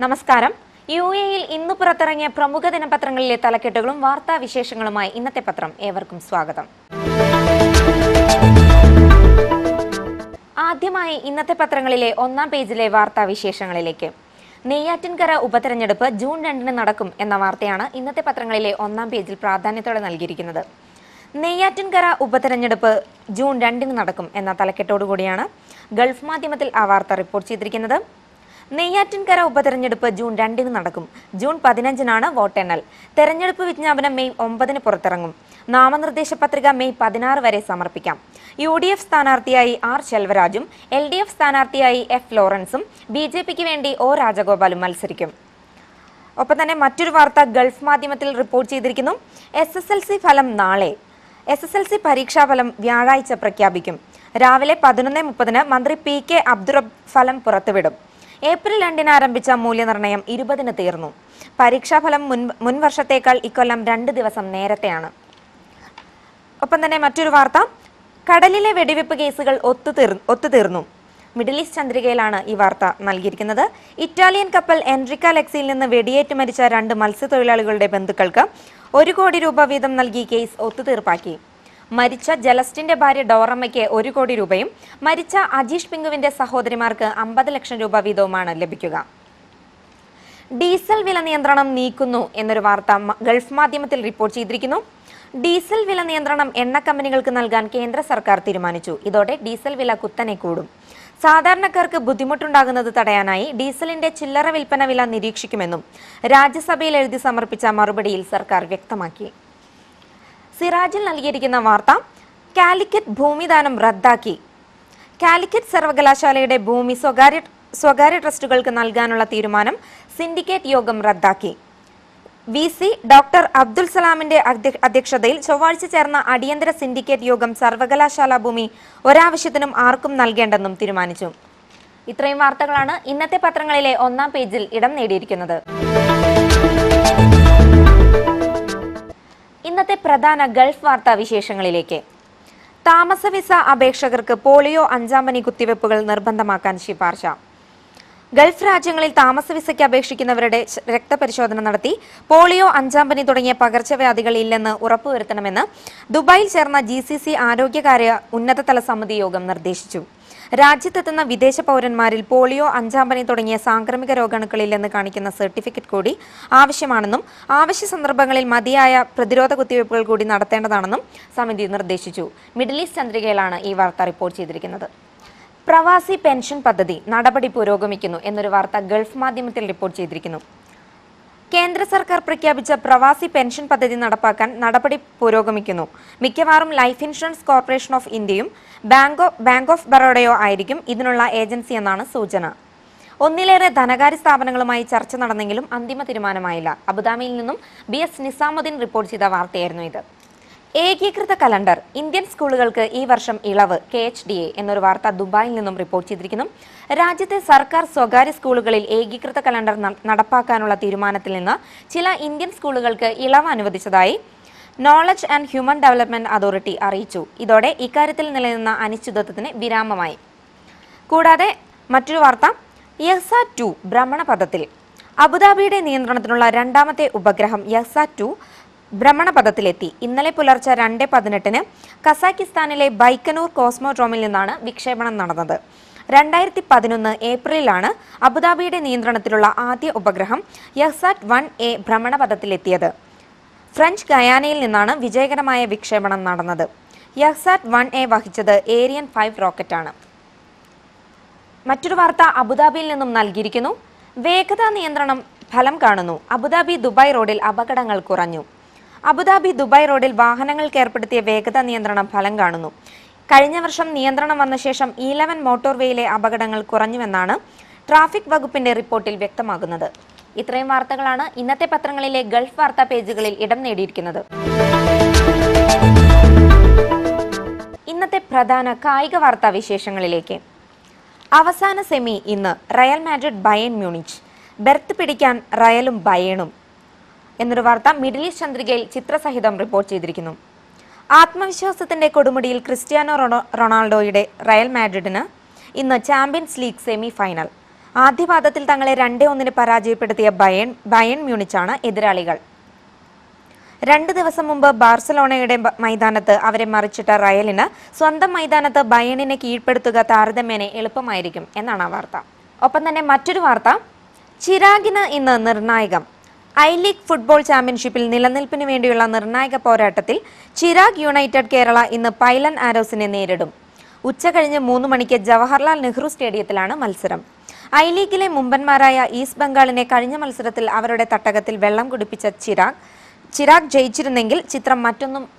നമസ്കാരം. യുഎഇയിൽ ഇന്ന് പുറത്തിറങ്ങിയ പ്രമുഖ ദിനപത്രങ്ങളിലെ തലക്കെട്ടുകളും വാർത്താ വിശേഷങ്ങളുമായി ഇന്നത്തെ പത്രം ഏവർക്കും സ്വാഗതം. ആദ്യമായി ഇന്നത്തെ പത്രങ്ങളിലെ ഒന്നാം പേജിലെ വാർത്താ വിശേഷങ്ങളിലേക്ക്. നെയ്യാറ്റിൻകര ഉപതെരഞ്ഞെടുപ്പ് ജൂൺ 2-ന് നടക്കും എന്ന വാർത്തയാണ് ഇന്നത്തെ പത്രങ്ങളിലെ ഒന്നാം പേജിൽ പ്രാധാന്യത്തോടെ നൽകിയിരിക്കുന്നത്. നെയ്യാറ്റിൻകര ഉപതെരഞ്ഞെടുപ്പ് ജൂൺ 2-ന് നടക്കും എന്ന തലക്കെട്ടോടുകൂടിയാണ് ഗൾഫ് മാധ്യമത്തിൽ ആ വാർത്ത റിപ്പോർട്ട് ചെയ്തിരിക്കുന്നത്. നെയ്യാറ്റിൻകര ഉപതെരഞ്ഞെടുപ്പ് ജൂൺ 2-ന് നടക്കും. ജൂൺ 15-നാണ് വോട്ടെണ്ണൽ. തെരഞ്ഞെടുപ്പ് വിജ്ഞാപനം മെയ് 9-ന് പുറത്തിറങ്ങും. നാമനിർദ്ദേശ പത്രിക മെയ് 16 വരെ സമർപ്പിക്കാം. UDF സ്ഥാനാർത്ഥിയായി ആർ ശെൽവരാജും LDF സ്ഥാനാർത്ഥിയായി F ലോറൻസും BJPക്ക് വേണ്ടി O രാജഗോപാലും മത്സരിക്കും. ഒപ്പം തന്നെ മറ്റൊരു വാർത്ത ഗൾഫ് മാധ്യമത്തിൽ റിപ്പോർട്ട് ചെയ്തിരിക്കുന്നു. SSLC ഫലം നാളെ. SSLC പരീക്ഷാഫലം വ്യാഴാഴ്ച പ്രഖ്യാപിക്കും. രാവിലെ 11:30-ന് മന്ത്രി PK അബ്ദുറബ്ബ് ഫലം പുറത്തുവിടും. ഏപ്രിൽ 2-ന് ആരംഭിച്ച മൂല്യനിർണ്ണയം 20-ന് തീർന്നു. പരീക്ഷാഫലം മുൻവർഷത്തേക്കാൾ ഇക്കൊല്ലം 2 ദിവസം നേരത്തെയാണ്. ഒപ്പം തന്നെ മറ്റൊരു വാർത്ത, കടലിലെ വെടിവെപ്പ് കേസുകൾ ഒത്തുതീർന്നു. മിഡിൽ ഈസ്റ്റ് ചന്ദ്രികയിലാണ് ഈ വാർത്ത നൽകിയിരിക്കുന്നത്. ഇറ്റാലിയൻ കപ്പൽ എൻട്രിക്ക ലെക്സിയിൽ നിന്ന് വെടിയേറ്റ് മരിച്ച 2 മത്സ്യത്തൊഴിലാളികളുടെ ബന്ധുക്കൾക്ക് 1 കോടി രൂപ വീതം നൽകി കേസ് ഒത്തുതീർപ്പാക്കി. മരിച്ച ജലസ്റ്റിന്റെ ഭാര്യ ഡോറമ്മയ്ക്ക് 1 കോടി രൂപയും മരിച്ച അജീഷ് പിങ്കുവിന്റെ സഹോദരിമാർക്ക് 50 ലക്ഷം രൂപ വീതവുമാണ് ലഭിക്കുക. ഡീസൽ വില നിയന്ത്രണം നീക്കുന്നു എന്നൊരു വാർത്ത ഗൾഫ് മാധ്യമത്തിൽ റിപ്പോർട്ട് ചെയ്തിരിക്കുന്നു. ഡീസൽ വില നിയന്ത്രണം എണ്ണ കമ്പനികൾക്ക് നൽകാൻ കേന്ദ്ര സർക്കാർ തീരുമാനിച്ചു. ഇതോടെ ഡീസൽ വില കുത്തനെ കൂടും. സാധാരണക്കാർക്ക് ബുദ്ധിമുട്ടുണ്ടാകുന്നത് തടയാനായി ഡീസലിന്റെ ചില്ലറ വിൽപ്പന വില നിരീക്ഷിക്കുമെന്നും രാജ്യസഭയിൽ എഴുതി സമർപ്പിച്ച മറുപടിയിൽ സർക്കാർ വ്യക്തമാക്കി. സിറാജിൽ നൽകിയിരിക്കുന്ന വാർത്ത, കാലിക്കറ്റ് ഭൂമിദാനം റദ്ദാക്കി. കാലിക്കറ്റ് സർവകലാശാലയുടെ ഭൂമി സ്വകാര്യ ട്രസ്റ്റുകൾക്ക് നൽകാനുള്ള തീരുമാനം സിൻഡിക്കേറ്റ് യോഗം റദ്ദാക്കി. VC ഡോക്ടർ അബ്ദുൽ സലാമിന്റെ അധ്യക്ഷതയിൽ ചൊവ്വാഴ്ച ചേർന്ന അടിയന്തര സിൻഡിക്കേറ്റ് യോഗം സർവകലാശാല ഭൂമി ഒരാവശ്യത്തിനും ആർക്കും നൽകേണ്ടെന്നും തീരുമാനിച്ചു. ഇത്രയും വാർത്തകളാണ് ഇന്നത്തെ പത്രങ്ങളിലെ ഒന്നാം പേജിൽ ഇടം നേടിയിരിക്കുന്നത്. ഇന്നത്തെ പ്രധാന ഗൾഫ് വാർത്താ വിശേഷങ്ങളിലേക്ക്. താമസ വിസ അപേക്ഷകർക്ക് പോളിയോ 5-ാം പനി കുത്തിവെപ്പുകൾ നിർബന്ധമാക്കാൻ ശുപാർശ. ഗൾഫ് രാജ്യങ്ങളിൽ താമസ വിസയ്ക്ക് അപേക്ഷിക്കുന്നവരുടെ രക്തപരിശോധന നടത്തി പോളിയോ 5-ാം പനി തുടങ്ങിയ പകർച്ചവ്യാധികൾ ഇല്ലെന്ന് ഉറപ്പുവരുത്തണമെന്ന് ദുബായിൽ ചേർന്ന GCC ആരോഗ്യകാര്യ ഉന്നതതല സമിതി യോഗം നിർദ്ദേശിച്ചു. രാജ്യത്തെത്തുന്ന വിദേശ പൗരന്മാരിൽ പോളിയോ 5-ാം പനി തുടങ്ങിയ സാംക്രമിക രോഗാണുക്കളില്ലെന്ന് കാണിക്കുന്ന സർട്ടിഫിക്കറ്റ് കൂടി ആവശ്യമാണെന്നും ആവശ്യ സന്ദർഭങ്ങളിൽ മതിയായ പ്രതിരോധ കുത്തിവയ്പ്പുകൾ കൂടി നടത്തേണ്ടതാണെന്നും സമിതി നിർദ്ദേശിച്ചു. മിഡിൽ ഈസ്റ്റ് ചന്ദ്രികയിലാണ് ഈ വാർത്ത റിപ്പോർട്ട് ചെയ്തിരിക്കുന്നത്. പ്രവാസി പെൻഷൻ പദ്ധതി നടപടി പുരോഗമിക്കുന്നു എന്നൊരു വാർത്ത ഗൾഫ് മാധ്യമത്തിൽ റിപ്പോർട്ട് ചെയ്തിരിക്കുന്നു. കേന്ദ്ര സർക്കാർ പ്രഖ്യാപിച്ച പ്രവാസി പെൻഷൻ പദ്ധതി നടപ്പാക്കാൻ നടപടി പുരോഗമിക്കുന്നു. മിക്കവാറും ലൈഫ് ഇൻഷുറൻസ് കോർപ്പറേഷൻ ഓഫ് ഇന്ത്യയും ബാങ്ക് ഓഫ് ബറോഡയോ ആയിരിക്കും ഇതിനുള്ള ഏജൻസി എന്നാണ് സൂചന. ഒന്നിലേറെ ധനകാര്യ സ്ഥാപനങ്ങളുമായി ചർച്ച നടന്നെങ്കിലും അന്തിമ തീരുമാനമായില്ല. അബുദാബിയിൽ നിന്നും BS നിസാമുദ്ദീൻ റിപ്പോർട്ട് ചെയ്ത വാർത്തയായിരുന്നു ഇത്. ഏകീകൃത കലണ്ടർ, ഇന്ത്യൻ സ്കൂളുകൾക്ക് ഈ വർഷം ഇളവ്, KHDA എന്നൊരു വാർത്ത ദുബായിൽ നിന്നും റിപ്പോർട്ട് ചെയ്തിരിക്കുന്നു. രാജ്യത്തെ സർക്കാർ സ്വകാര്യ സ്കൂളുകളിൽ ഏകീകൃത കലണ്ടർ നടപ്പാക്കാനുള്ള തീരുമാനത്തിൽ നിന്ന് ചില ഇന്ത്യൻ സ്കൂളുകൾക്ക് ഇളവ് അനുവദിച്ചതായി knowledge and human development authority അറിയിച്ചു. ഇതോടെ ഇക്കാര്യത്തിൽ നിലനിന്ന അനിശ്ചിതത്വത്തിന് വിരാമമായി. കൂടാതെ മറ്റൊരു വാർത്ത, YASA-2 ഭ്രമണപഥത്തിൽ. അബുദാബിയുടെ നിയന്ത്രണത്തിനുള്ള 2ാമത്തെ ഉപഗ്രഹം YASA-2 ഭ്രമണപഥത്തിലെത്തി. ഇന്നലെ പുലർച്ചെ 2:18-ന് കസാക്കിസ്ഥാനിലെ ബൈക്കനൂർ കോസ്മോഡ്രോമിൽ നിന്നാണ് വിക്ഷേപണം നടന്നത്. 2011 ഏപ്രിലാണ് അബുദാബിയുടെ നിയന്ത്രണത്തിലുള്ള ആദ്യ ഉപഗ്രഹം YASAT-1A ഭ്രമണപഥത്തിലെത്തിയത്. ഫ്രഞ്ച് ഗയാനയിൽ നിന്നാണ് വിജയകരമായ വിക്ഷേപണം നടന്നത്. YASAT-1A വഹിച്ചത് ഏരിയൻ 5 റോക്കറ്റാണ്. മറ്റൊരു വാർത്ത അബുദാബിയിൽ നിന്നും നൽകിയിരിക്കുന്നു. വേഗതാ നിയന്ത്രണം ഫലം കാണുന്നു. അബുദാബി ദുബായ് റോഡിൽ അപകടങ്ങൾ കുറഞ്ഞു. അബുദാബി ദുബായ് റോഡിൽ വാഹനങ്ങൾക്ക് ഏർപ്പെടുത്തിയ വേഗതാ നിയന്ത്രണം ഫലം കാണുന്നു. കഴിഞ്ഞ വർഷം നിയന്ത്രണം വന്ന ശേഷം E11 മോട്ടോർവേയിലെ അപകടങ്ങൾ കുറഞ്ഞുവെന്നാണ് ട്രാഫിക് വകുപ്പിന്റെ റിപ്പോർട്ടിൽ വ്യക്തമാകുന്നത്. ഇത്രയും വാർത്തകളാണ് ഇന്നത്തെ പത്രങ്ങളിലെ ഗൾഫ് വാർത്താ പേജുകളിൽ ഇടം നേടിയിരിക്കുന്നത്. ഇന്നത്തെ പ്രധാന കായിക വാർത്താ വിശേഷങ്ങളിലേക്ക്. അവസാന സെമി ഇന്ന്. Real Madrid Bayern Munich. Berth പിടിക്കാൻ റയലും ബയേണും എന്നൊരു വാർത്ത മിഡിൽ ഈസ്റ്റ് ചന്ദ്രികയിൽ ചിത്രസഹിതം റിപ്പോർട്ട് ചെയ്തിരിക്കുന്നു. ആത്മവിശ്വാസത്തിന്റെ കൊടുമുടിയിൽ ക്രിസ്ത്യാനോ റൊണാൾഡോയുടെ റയൽ മാഡ്രിഡിന് ഇന്ന് ചാമ്പ്യൻസ് ലീഗ് സെമി ഫൈനൽ. ആദ്യപാദത്തിൽ തങ്ങളെ 2-1 പരാജയപ്പെടുത്തിയ ബയൺ മ്യൂണിച്ചാണ് എതിരാളികൾ. 2 ദിവസം മുമ്പ് ബാർസലോണയുടെ മൈതാനത്ത് അവരെ മറിച്ചിട്ട റയലിന് സ്വന്തം മൈതാനത്ത് ബയണിനെ കീഴ്പ്പെടുത്തുക താരതമ്യേന എളുപ്പമായിരിക്കും എന്നാണ് വാർത്ത. ഒപ്പം തന്നെ മറ്റൊരു വാർത്ത, ചിരാഗിന് ഇന്ന് നിർണായകം. ഐ ലീഗ് ഫുട്ബോൾ ചാമ്പ്യൻഷിപ്പിൽ നിലനിൽപ്പിന് വേണ്ടിയുള്ള നിർണായക പോരാട്ടത്തിൽ ചിരാഗ് യുണൈറ്റഡ് കേരള ഇന്ന് പൈലൻ ആരോസിനെ നേരിടും. ഉച്ചകഴിഞ്ഞ് 3 മണിക്ക് ജവഹർലാൽ നെഹ്റു സ്റ്റേഡിയത്തിലാണ് മത്സരം. ഐ ലീഗിലെ മുമ്പന്മാരായ ഈസ്റ്റ് ബംഗാളിനെ കഴിഞ്ഞ മത്സരത്തിൽ അവരുടെ തട്ടകത്തിൽ വെള്ളം കുടിപ്പിച്ച ചിരാഗ് ജയിച്ചിരുന്നെങ്കിൽ ചിത്രം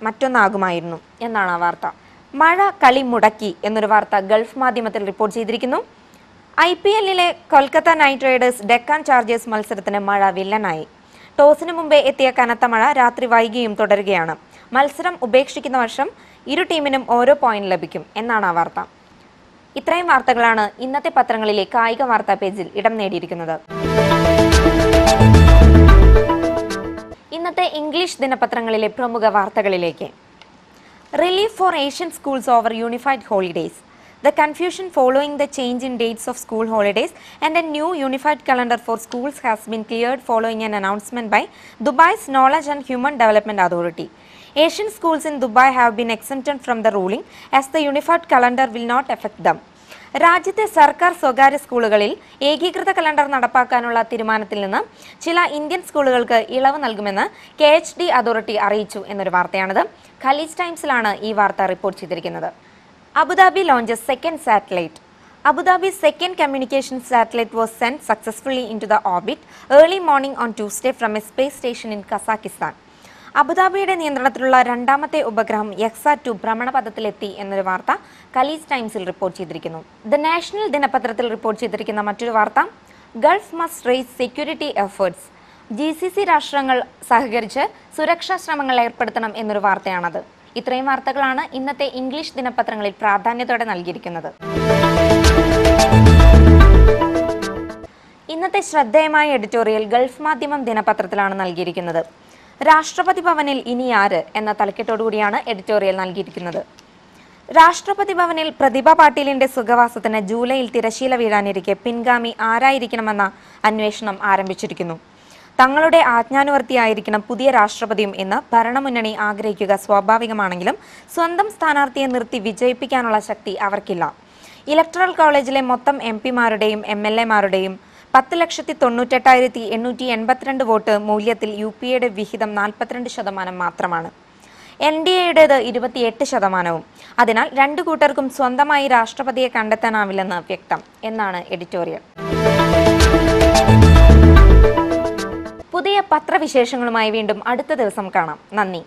മറ്റൊന്നാകുമായിരുന്നു എന്നാണ് ആ വാർത്ത. മഴ കളി മുടക്കി എന്നൊരു വാർത്ത ഗൾഫ് മാധ്യമത്തിൽ റിപ്പോർട്ട് ചെയ്തിരിക്കുന്നു. IPL-ലെ Kolkata Knight Riders Deccan Chargers മത്സരത്തിന് മഴ വില്ലനായി. ടോസിന് മുമ്പേ എത്തിയ കനത്ത മഴ രാത്രി വൈകിയും തുടരുകയാണ്. മത്സരം ഉപേക്ഷിക്കുന്ന വർഷം ഇരു ടീമിനും ഓരോ പോയിന്റ് ലഭിക്കും എന്നാണ് ആ വാർത്ത. ഇത്രയും വാർത്തകളാണ് ഇന്നത്തെ പത്രങ്ങളിലെ കായിക വാർത്താ പേജിൽ ഇടം നേടിയിരിക്കുന്നത്. ഇന്നത്തെ ഇംഗ്ലീഷ് ദിനപത്രങ്ങളിലെ പ്രമുഖ വാർത്തകളിലേക്ക്. Relief for Asian schools over unified holidays. The confusion following the change in dates of school holidays and a new unified calendar for schools has been cleared following an announcement by Dubai's Knowledge and Human Development Authority. Asian schools in Dubai have been exempted from the ruling as the unified calendar will not affect them. രാജ്യത്തെ സർക്കാർ സ്വകാര്യ സ്കൂളുകളിൽ ഏകീകൃത calendar നടപ്പാക്കാനുള്ള തീരുമാനത്തിൽ നിന്ന് ചില Indian സ്കൂളുകൾക്ക് ഇളവ് നൽകുമെന്ന് KHD അതോറിറ്റി അറിയിച്ചു എന്നൊരു വാർത്തയാണിത്. ഖലീജ് ടൈംസിലാണ് ഈ വാർത്ത റിപ്പോർട്ട് ചെയ്തിരിക്കുന്നത്. Abu Dhabi launches second satellite. Abu Dhabi's second communications satellite was sent successfully into the orbit early morning on Tuesday from a space station in Kazakhstan. അബുദാബിയുടെ നിയന്ത്രണത്തിലുള്ള രണ്ടാമത്തെ ഉപഗ്രഹം YXA-2 ഭ്രമണപഥത്തിലെത്തി എന്നൊരു വാർത്ത ഖലീജ് ടൈംസിൽ റിപ്പോർട്ട് ചെയ്തിരിക്കുന്നു. ദ നാഷണൽ ദിനപത്രത്തിൽ report ചെയ്തിരിക്കുന്ന മറ്റൊരു വാർത്ത, Gulf must raise security efforts. GCC രാഷ്ട്രങ്ങൾ സഹകരിച്ച് സുരക്ഷാ ശ്രമങ്ങൾ ഏർപ്പെടുത്തണം എന്നൊരു വാർത്തയാണത്. ഇത്രയും വാർത്തകളാണ് ഇന്നത്തെ ഇംഗ്ലീഷ് ദിനപത്രങ്ങളിൽ പ്രാധാന്യത്തോടെ നൽകിയിരിക്കുന്നത്. ഇന്നത്തെ ശ്രദ്ധേയമായ എഡിറ്റോറിയൽ ഗൾഫ് മാധ്യമം ദിനപത്രത്തിലാണ് നൽകിയിരിക്കുന്നത്. രാഷ്ട്രപതി ഭവനിൽ ഇനി ആര് എന്ന തലക്കെട്ടോടുകൂടിയാണ് എഡിറ്റോറിയൽ നൽകിയിരിക്കുന്നത്. രാഷ്ട്രപതി ഭവനിൽ പ്രതിഭ പാട്ടീലിന്റെ സുഖവാസത്തിന് ജൂലൈയിൽ തിരശീല വീഴാനിരിക്കെ പിൻഗാമി ആരായിരിക്കണമെന്ന അന്വേഷണം ആരംഭിച്ചിരിക്കുന്നു. തങ്ങളുടെ ആജ്ഞാനുവർത്തിയായിരിക്കണം പുതിയ രാഷ്ട്രപതിയും എന്ന് ഭരണമുന്നണി ആഗ്രഹിക്കുക സ്വാഭാവികമാണെങ്കിലും സ്വന്തം സ്ഥാനാർത്ഥിയെ നിർത്തി വിജയിപ്പിക്കാനുള്ള ശക്തി അവർക്കില്ല. ഇലക്ടറൽ കോളേജിലെ മൊത്തം MP-മാരുടെയും MLA-മാരുടെയും 10,98,882 വോട്ട് മൂല്യത്തിൽ UPA-യുടെ വിഹിതം 42% മാത്രമാണ്. NDA-യുടേത് 28%. അതിനാൽ രണ്ടു കൂട്ടർക്കും സ്വന്തമായി രാഷ്ട്രപതിയെ കണ്ടെത്താനാവില്ലെന്ന് വ്യക്തം എന്നാണ് എഡിറ്റോറിയൽ. പുതിയ പത്രവിശേഷങ്ങളുമായി വീണ്ടും അടുത്ത ദിവസം കാണാം. നന്ദി.